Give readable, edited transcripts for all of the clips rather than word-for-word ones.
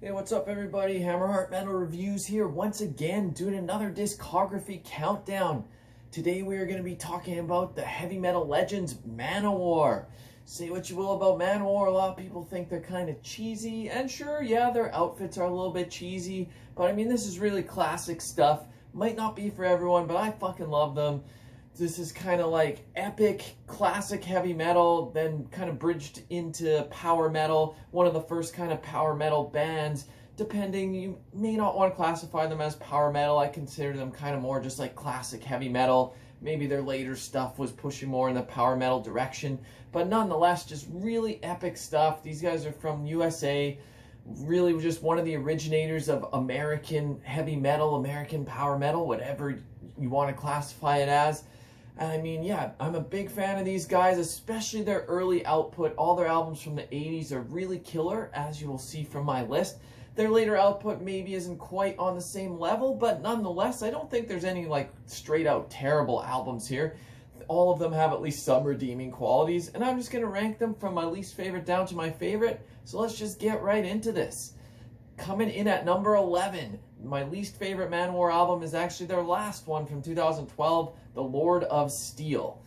Hey, what's up everybody? Hammerheart Metal Reviews here once again doing another discography countdown. Today we are going to be talking about the heavy metal legends Manowar. Say what you will about Manowar, a lot of people think they're kind of cheesy, and sure, yeah, their outfits are a little bit cheesy, but I mean, this is really classic stuff. Might not be for everyone, but I fucking love them. This is kind of like epic, classic heavy metal, then kind of bridged into power metal. One of the first kind of power metal bands. Depending, you may not want to classify them as power metal. I consider them kind of more just like classic heavy metal. Maybe their later stuff was pushing more in the power metal direction. But nonetheless, just really epic stuff. These guys are from USA. Really just one of the originators of American heavy metal, American power metal, whatever you want to classify it as. And I mean, yeah, I'm a big fan of these guys, especially their early output. All their albums from the 80s are really killer, as you will see from my list. Their later output maybe isn't quite on the same level, but nonetheless, I don't think there's any like straight out terrible albums here. All of them have at least some redeeming qualities, and I'm just going to rank them from my least favorite down to my favorite. So let's just get right into this. Coming in at number 11, my least favorite Manowar album is actually their last one from 2012, The Lord of Steel.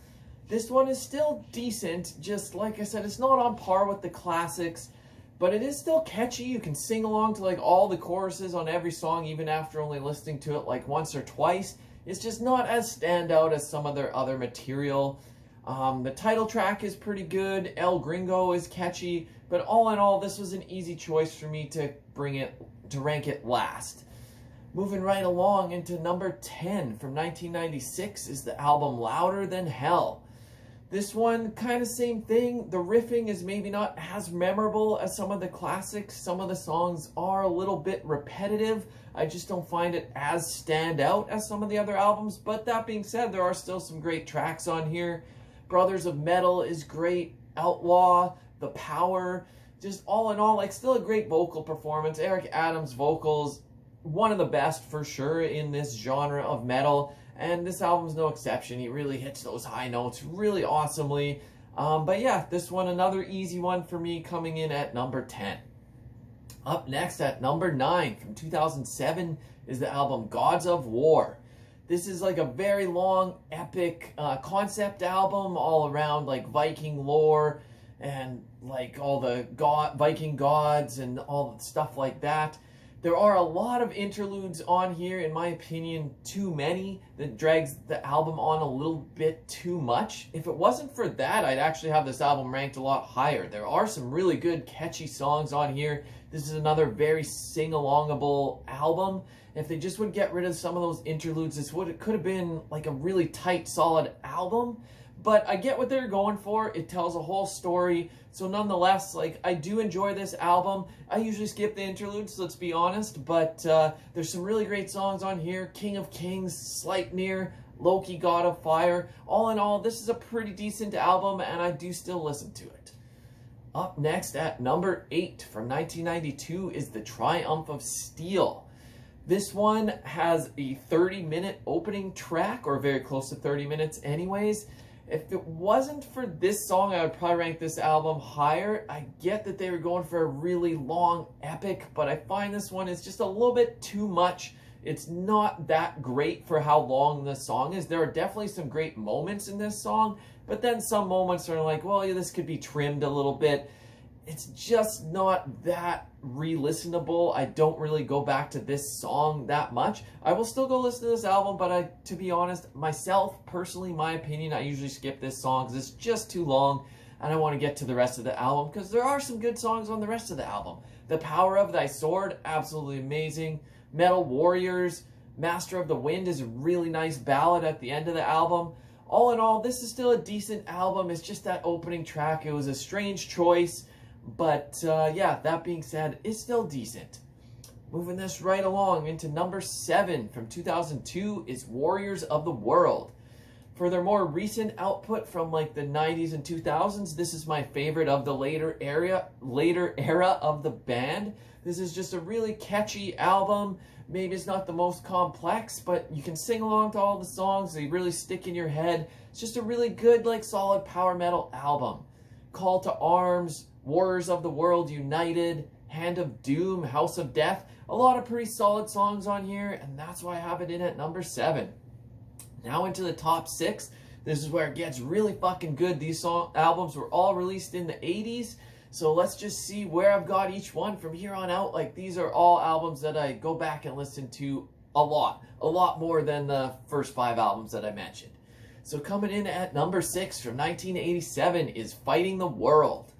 This one is still decent, just like I said, it's not on par with the classics, but it is still catchy. You can sing along to like all the choruses on every song, even after only listening to it like once or twice. It's just not as standout as some of their other material. The title track is pretty good. El Gringo is catchy, but all in all, this was an easy choice for me to rank it last. Moving right along into number 10 from 1996 is the album Louder Than Hell. This one, kind of same thing. The riffing is maybe not as memorable as some of the classics. Some of the songs are a little bit repetitive. I just don't find it as stand out as some of the other albums. But that being said, there are still some great tracks on here. Brothers of Metal is great. Outlaw, The Power, just all in all, like still a great vocal performance. Eric Adams' vocals, one of the best for sure in this genre of metal. And this album's no exception. He really hits those high notes really awesomely. But yeah, this one, another easy one for me, coming in at number 10. Up next at number 9 from 2007 is the album Gods of War. This is like a very long, epic concept album all around like Viking lore and like all the Viking gods and all the stuff like that. There are a lot of interludes on here, in my opinion, too many, that drags the album on a little bit too much. If it wasn't for that, I'd actually have this album ranked a lot higher. There are some really good, catchy songs on here. This is another very sing-alongable album. If they just would get rid of some of those interludes, it could have been like a really tight, solid album. But I get what they're going for. It tells a whole story. So nonetheless, like, I do enjoy this album. I usually skip the interludes, let's be honest. But there's some really great songs on here. King of Kings, Sleipnir, Loki, God of Fire. All in all, this is a pretty decent album, and I do still listen to it. Up next at number 8 from 1992 is The Triumph of Steel. This one has a 30-minute opening track, or very close to 30 minutes anyways. If it wasn't for this song, I would probably rank this album higher. I get that they were going for a really long epic, but I find this one is just a little bit too much. It's not that great for how long the song is. There are definitely some great moments in this song, but then some moments are like, well, yeah, this could be trimmed a little bit. It's just not that re-listenable. I don't really go back to this song that much. I will still go listen to this album, but to be honest, myself, personally, my opinion, I usually skip this song because it's just too long, and I want to get to the rest of the album because there are some good songs on the rest of the album. The Power of Thy Sword, absolutely amazing. Metal Warriors, Master of the Wind is a really nice ballad at the end of the album. All in all, this is still a decent album. It's just that opening track. It was a strange choice. But yeah, that being said, it's still decent. Moving this right along into number 7 from 2002 is Warriors of the World. For their more recent output from like the 90s and 2000s, this is my favorite of the later era of the band. This is just a really catchy album. Maybe it's not the most complex, but you can sing along to all the songs. They really stick in your head. It's just a really good, like, solid power metal album. Call to Arms, Warriors of the World United, Hand of Doom, House of Death. A lot of pretty solid songs on here, and that's why I have it in at number 7. Now into the top 6. This is where it gets really fucking good. These albums were all released in the 80s. So let's just see where I've got each one from here on out. Like, these are all albums that I go back and listen to a lot more than the first 5 albums that I mentioned. So coming in at number 6 from 1987 is Fighting the World.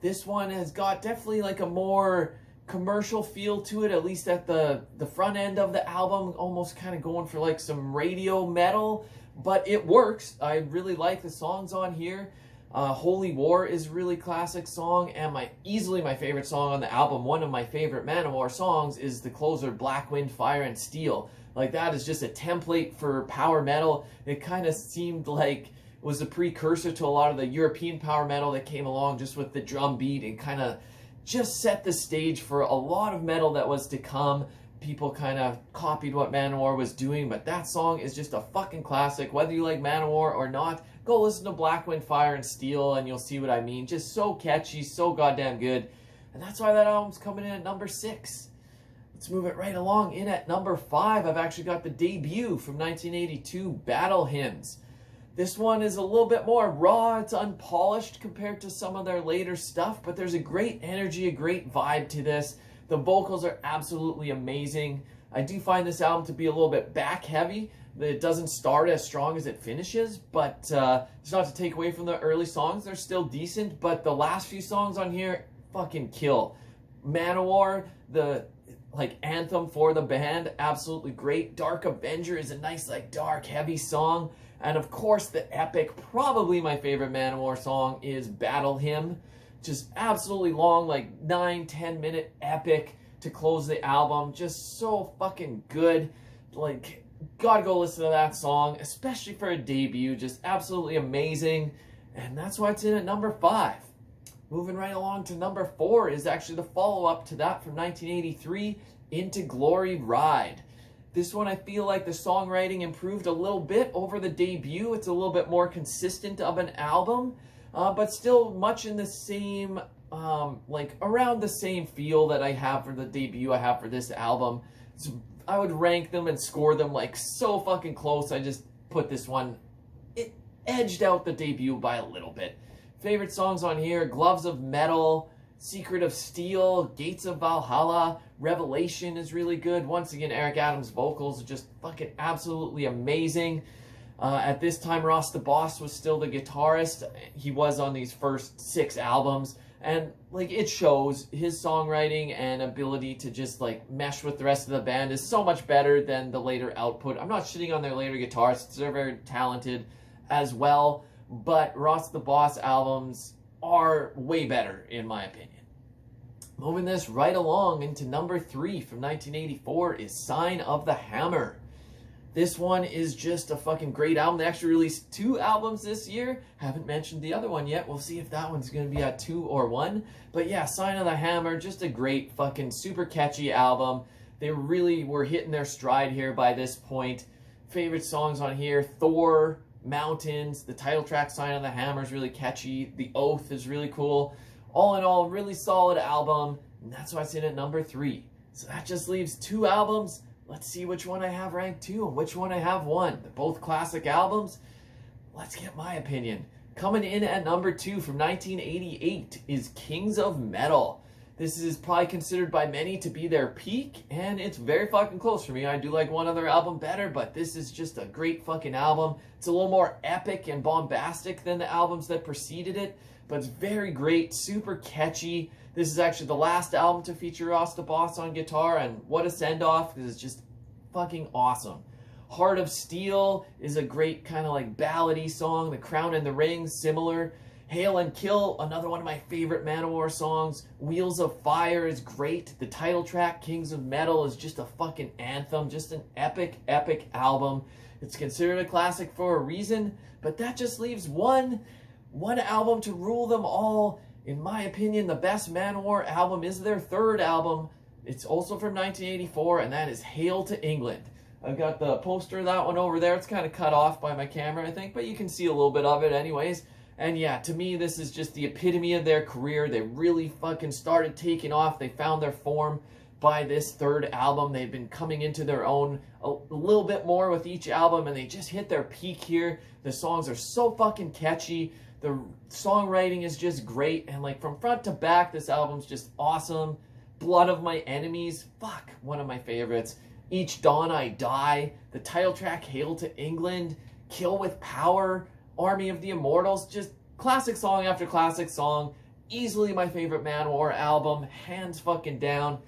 This one has got definitely like a more commercial feel to it, at least at the front end of the album, almost kind of going for like some radio metal, but it works. I really like the songs on here. Holy War is a really classic song, and easily my favorite song on the album, one of my favorite Manowar songs, is the closer Black Wind, Fire and Steel. Like, that is just a template for power metal. It kind of seemed like it was a precursor to a lot of the European power metal that came along, just with the drum beat, and kind of just set the stage for a lot of metal that was to come. People kind of copied what Manowar was doing, but that song is just a fucking classic. Whether you like Manowar or not, go listen to Black Wind, Fire and Steel and you'll see what I mean. Just so catchy, so goddamn good. And that's why that album's coming in at number 6. Let's move it right along. In at number 5, I've actually got the debut from 1982, Battle Hymns. This one is a little bit more raw. It's unpolished compared to some of their later stuff, but there's a great energy, a great vibe to this. The vocals are absolutely amazing. I do find this album to be a little bit back heavy. It doesn't start as strong as it finishes, but it's not to take away from the early songs. They're still decent, but the last few songs on here fucking kill. Manowar, the like anthem for the band, absolutely great. Dark Avenger is a nice like dark heavy song. And of course the epic, probably my favorite Manowar song, is Battle Hymn. Just absolutely long, like 9-10 minute epic to close the album. Just so fucking good. Like, gotta go listen to that song, especially for a debut. Just absolutely amazing. And that's why it's in at number 5. Moving right along to number 4 is actually the follow-up to that from 1983, Into Glory Ride. This one, I feel like the songwriting improved a little bit over the debut. It's a little bit more consistent of an album, but still much in the same, like around the same feel that I have for the debut I have for this album. So I would rank them and score them like so fucking close. I just put this one, it edged out the debut by a little bit. Favorite songs on here: Gloves of Metal, Secret of Steel, Gates of Valhalla, Revelation is really good. Once again, Eric Adams' vocals are just fucking absolutely amazing. At this time, Ross the Boss was still the guitarist. He was on these first 6 albums. And like, it shows his songwriting and ability to just like mesh with the rest of the band is so much better than the later output. I'm not shitting on their later guitarists. They're very talented as well. But Ross the Boss albums are way better, in my opinion. Moving this right along into number 3 from 1984 is Sign of the Hammer. This one is just a fucking great album. They actually released 2 albums this year. Haven't mentioned the other one yet. We'll see if that one's going to be at 2 or 1. But yeah, Sign of the Hammer, just a great fucking super catchy album. They really were hitting their stride here by this point. Favorite songs on here: Thor, Mountains, the title track Sign of the Hammer is really catchy. The Oath is really cool. All in all, really solid album, and that's why it's in at number 3. So that just leaves 2 albums. Let's see which one I have ranked 2 and which one I have 1. They're both classic albums. Let's get my opinion. Coming in at number 2 from 1988 is Kings of Metal. This is probably considered by many to be their peak, and it's very fucking close for me. I do like one other album better, but this is just a great fucking album. It's a little more epic and bombastic than the albums that preceded it, but it's very great, super catchy. This is actually the last album to feature Ross the Boss on guitar, and what a send-off, because it's just fucking awesome. Heart of Steel is a great kind of like ballady song. The Crown and the Ring, similar. Hail and Kill, another one of my favorite Manowar songs. Wheels of Fire is great. The title track, Kings of Metal, is just a fucking anthem. Just an epic, epic album. It's considered a classic for a reason, but that just leaves one album to rule them all. In my opinion, the best Manowar album is their 3rd album. It's also from 1984, and that is Hail to England. I've got the poster of that one over there. It's kind of cut off by my camera, I think, but you can see a little bit of it anyways. And yeah, to me, this is just the epitome of their career. They really fucking started taking off. They found their form by this third album. They've been coming into their own a little bit more with each album, and they just hit their peak here. The songs are so fucking catchy. The songwriting is just great, and like from front to back, this album's just awesome. Blood of My Enemies, fuck, one of my favorites. Each Dawn I Die, the title track Hail to England, Kill with Power, Army of the Immortals, just classic song after classic song. Easily my favorite Manowar album, hands fucking down.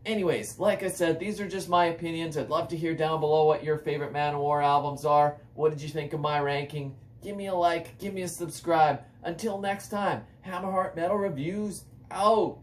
Anyways, like I said, these are just my opinions. I'd love to hear down below what your favorite Manowar albums are. What did you think of my ranking? Give me a like, give me a subscribe. Until next time, Hammerheart Metal Reviews out.